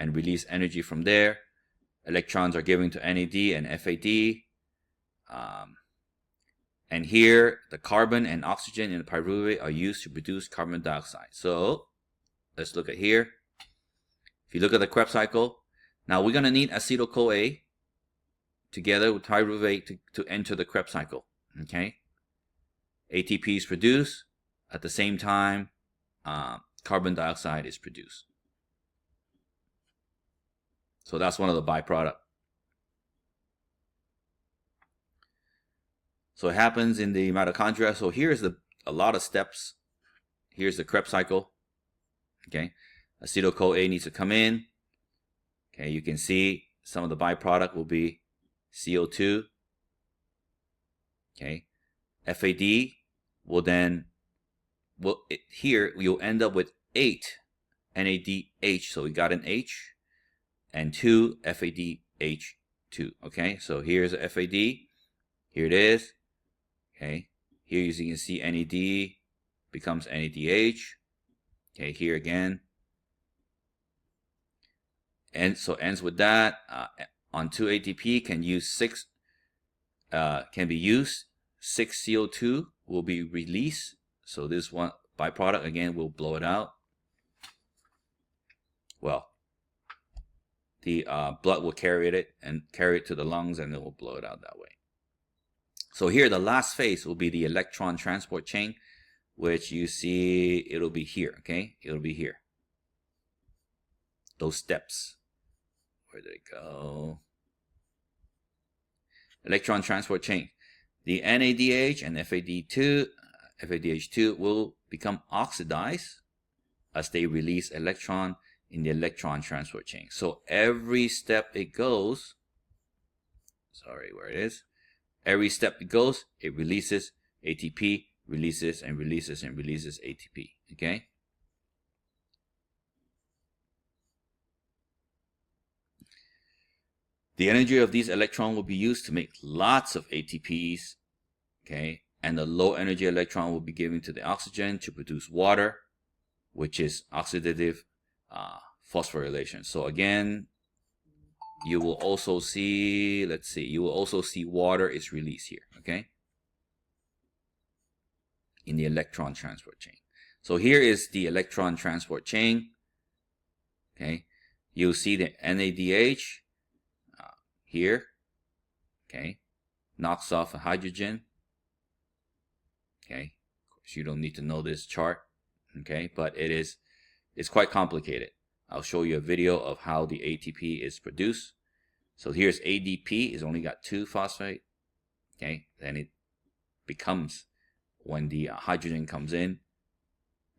and release energy from there. Electrons are given to NAD and FAD. And here, the carbon and oxygen in the pyruvate are used to produce carbon dioxide. So let's look at here. If you look at the Krebs cycle, now we're going to need acetyl-CoA together with pyruvate to enter the Krebs cycle. Okay, ATP is produced. At the same time, carbon dioxide is produced. So that's one of the byproducts. So it happens in the mitochondria. So here's a lot of steps. Here's the Krebs cycle. Okay, acetyl-CoA needs to come in. Okay, you can see some of the byproduct will be CO2. Okay, FAD will then, here you'll end up with 8 NADH. So we got an H and 2 FADH2. Okay, so here's a FAD. Here it is. Okay, here you can see NAD becomes NADH. Okay, here again. And so ends with that. On 2 ATP can use 6. Can be used. 6 CO2 will be released. So this one byproduct again will blow it out. Well, the blood will carry it to the lungs, and it will blow it out that way. So here the last phase will be the electron transport chain, which you see it'll be here. Okay, it'll be here. Those steps. Where did it go? Electron transport chain. The NADH and FADH2 will become oxidized as they release electron in the electron transport chain. So every step it goes, every step it goes, it releases ATP, releases and releases and releases ATP. Okay. The energy of these electrons will be used to make lots of ATPs, okay? And the low energy electron will be given to the oxygen to produce water, which is oxidative phosphorylation. So again, you will also see, you will also see water is released here, okay? In the electron transport chain. So here is the electron transport chain, okay? You'll see the NADH here, okay, knocks off a hydrogen. Okay, of course you don't need to know this chart, okay, but it's quite complicated. I'll show you a video of how the ATP is produced. So here's ADP, it's only got 2 phosphate, okay, then it becomes, when the hydrogen comes in,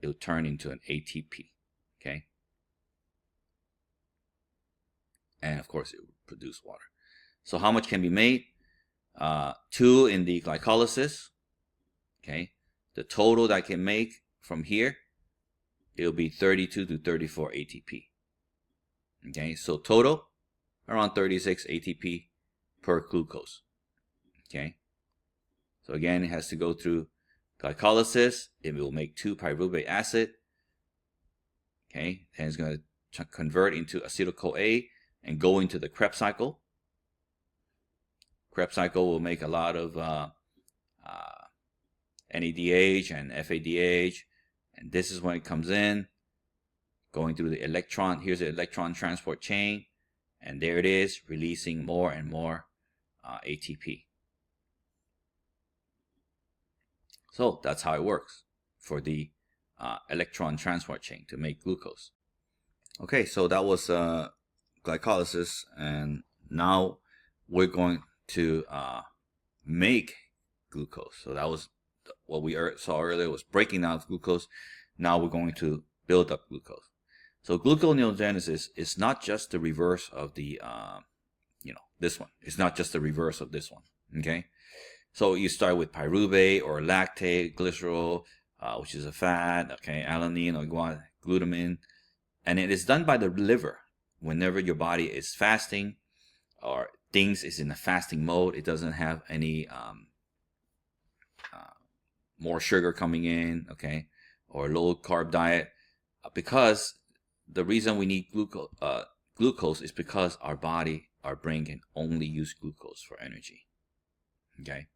it'll turn into an ATP, okay, and of course it will produce water. So how much can be made? 2 in the glycolysis. Okay. The total that I can make from here, it'll be 32 to 34 ATP. Okay. So total, around 36 ATP per glucose. Okay. So again, it has to go through glycolysis. It will make 2 pyruvate acid. Okay. And it's going to convert into acetyl-CoA and go into the Krebs cycle. Krebs cycle will make a lot of NADH and FADH, and this is when it comes in, going through the electron. Here's the electron transport chain, and there it is, releasing more and more ATP. So that's how it works for the electron transport chain to make glucose. Okay, so that was glycolysis, and now we're going to make glucose. So that was what we saw earlier, was breaking down glucose. Now we're going to build up glucose. So gluconeogenesis is not just the reverse of the this one. It's not just the reverse of this one. Okay, so you start with pyruvate or lactate, glycerol, which is a fat, okay, alanine or glutamine, and it is done by the liver. Whenever your body is fasting or things is in a fasting mode, it doesn't have any more sugar coming in, okay, or low carb diet, because the reason we need glucose is because our brain can only use glucose for energy. Okay.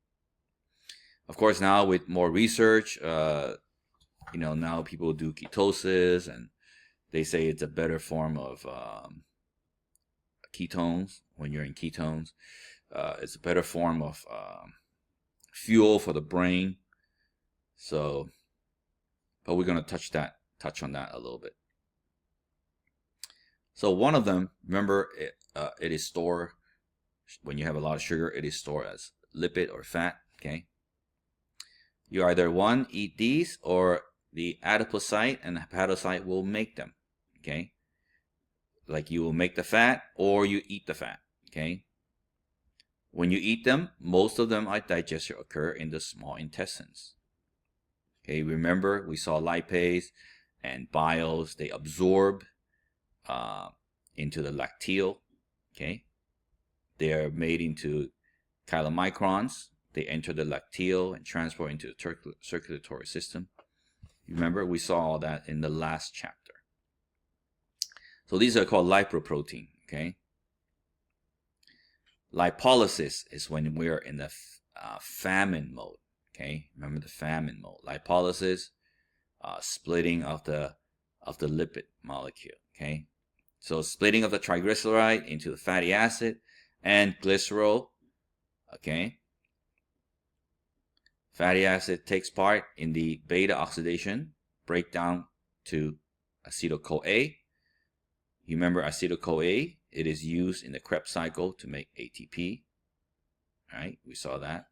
Of course, now with more research, now people do ketosis, and they say it's a better form of ketones. When you're in ketones, it's a better form of fuel for the brain. So, but we're going to touch on that a little bit. So one of them, remember, it is stored, when you have a lot of sugar, it is stored as lipid or fat. Okay. You either eat these, or the adipocyte and the hepatocyte will make them. Okay. Like you will make the fat, or you eat the fat. Okay. When you eat them, most of them digestion occur in the small intestines. Okay. Remember, we saw lipase and biles, they absorb into the lacteal. Okay. They are made into chylomicrons. They enter the lacteal and transport into the circulatory system. Remember, we saw all that in the last chapter. So these are called lipoprotein. Okay. Lipolysis is when we're in the famine mode. Okay. Remember the famine mode. Lipolysis, splitting of the lipid molecule. Okay. So splitting of the triglyceride into the fatty acid and glycerol. Okay. Fatty acid takes part in the beta oxidation, breakdown to acetyl-CoA. You remember acetyl-CoA, it is used in the Krebs cycle to make ATP. All right, we saw that.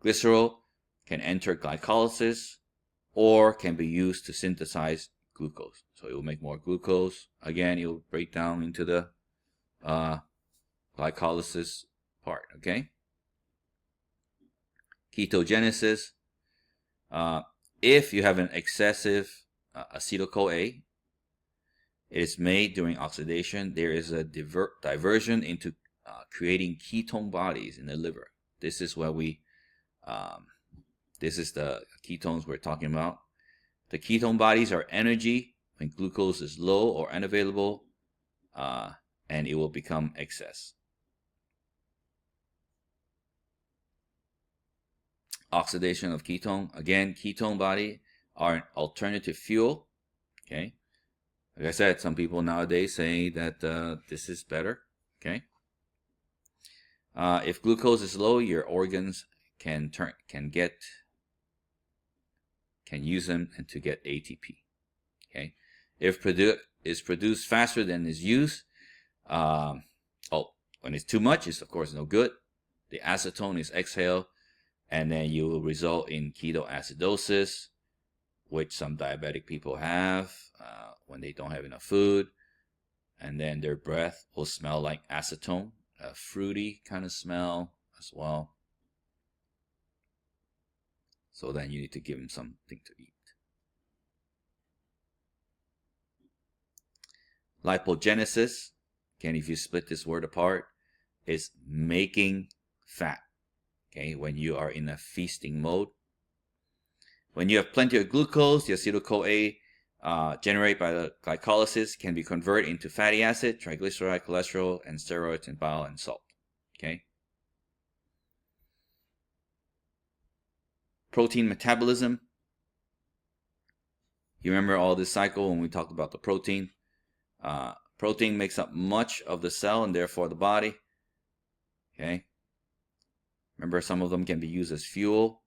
Glycerol can enter glycolysis or can be used to synthesize glucose. So it will make more glucose. Again, it will break down into the glycolysis part. Okay. Ketogenesis. If you have an excessive acetyl-CoA, it is made during oxidation. There is a diversion into creating ketone bodies in the liver. This is where this is the ketones we're talking about. The ketone bodies are energy when glucose is low or unavailable, and it will become excess. Oxidation of ketone. Again, ketone body are an alternative fuel. Okay. Like I said, some people nowadays say that this is better. Okay. If glucose is low, your organs can use them and to get ATP. Okay. If is produced faster than is used, when it's too much, it's of course no good. The acetone is exhaled, and then you will result in ketoacidosis, which some diabetic people have when they don't have enough food. And then their breath will smell like acetone, a fruity kind of smell as well. So then you need to give them something to eat. Lipogenesis, again, if you split this word apart, is making fat. Okay, when you are in a feasting mode. When you have plenty of glucose, the acetyl-CoA generated by the glycolysis can be converted into fatty acid, triglyceride, cholesterol, and steroids, and bile and salt. Okay. Protein metabolism. You remember all this cycle when we talked about the protein. Protein makes up much of the cell and therefore the body. Okay. Remember, some of them can be used as fuel.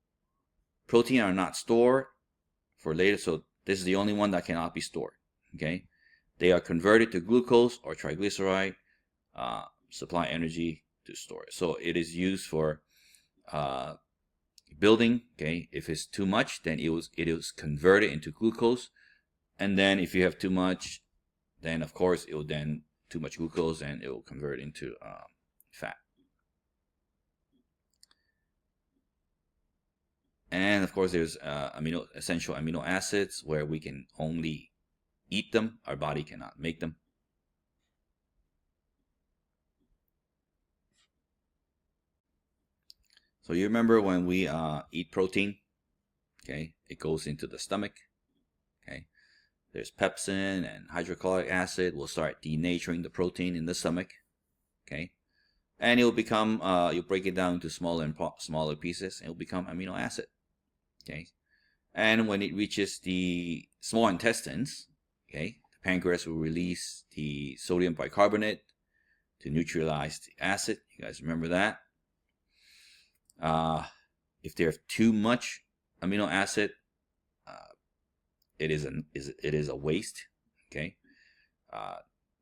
Protein are not stored for later, so this is the only one that cannot be stored. Okay. They are converted to glucose or triglyceride, supply energy to store it. So it is used for building. Okay. If it's too much, then it is converted into glucose. And then if you have too much, then of course it will then too much glucose and it will convert into fat. And of course there's essential amino acids where we can only eat them. Our body cannot make them. So you remember when we eat protein, okay, it goes into the stomach. Okay, there's pepsin and hydrochloric acid will start denaturing the protein in the stomach. Okay, and it will become you'll break it down into smaller pieces, and it will become amino acid. Okay, and when it reaches the small intestines, okay, the pancreas will release the sodium bicarbonate to neutralize the acid. You guys remember that? If there's too much amino acid, it is a waste. Okay,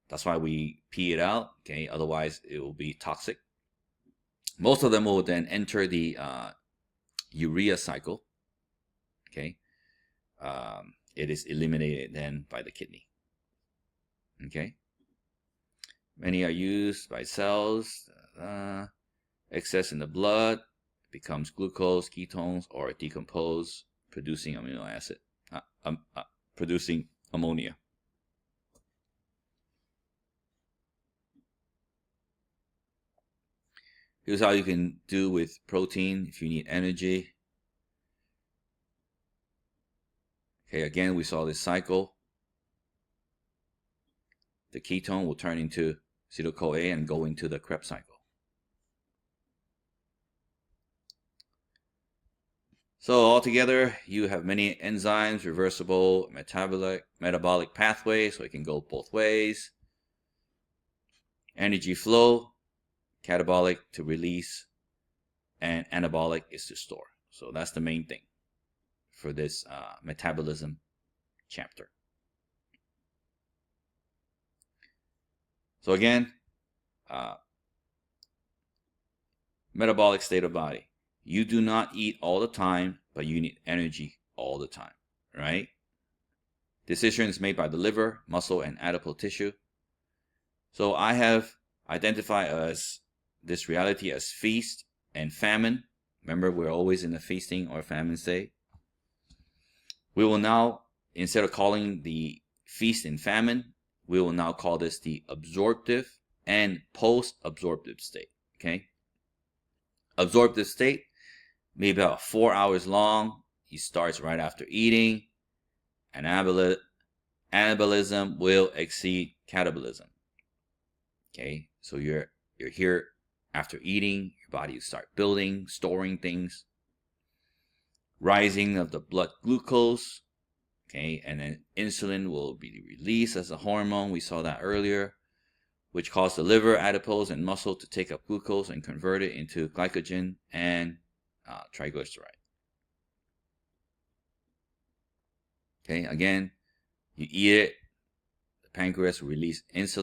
that's why we pee it out. Okay, otherwise it will be toxic. Most of them will then enter the urea cycle. Okay, it is eliminated then by the kidney. Okay, many are used by cells. Excess in the blood becomes glucose, ketones, or decompose, producing amino acid, producing ammonia. Here's how you can do with protein if you need energy. Okay, again, we saw this cycle. The ketone will turn into acetyl-CoA and go into the Krebs cycle. So altogether, you have many enzymes, reversible metabolic pathways, so it can go both ways. Energy flow, catabolic to release, and anabolic is to store. So that's the main thing for this metabolism chapter. So again, metabolic state of body. You do not eat all the time, but you need energy all the time, right? Decision is made by the liver, muscle, and adipose tissue. So I have identified as this reality as feast and famine. Remember, we're always in a feasting or famine state. We will now, instead of calling the feast and famine, we will now call this the absorptive and post-absorptive state, okay? Absorptive state, maybe about 4 hours long. It starts right after eating. Anabolism will exceed catabolism. Okay, so you're here after eating, your body will start building, storing things. Rising of the blood glucose. Okay, and then insulin will be released as a hormone. We saw that earlier, which causes the liver, adipose, and muscle to take up glucose and convert it into glycogen and triglyceride. Okay, again, you eat it, the pancreas will release insulin.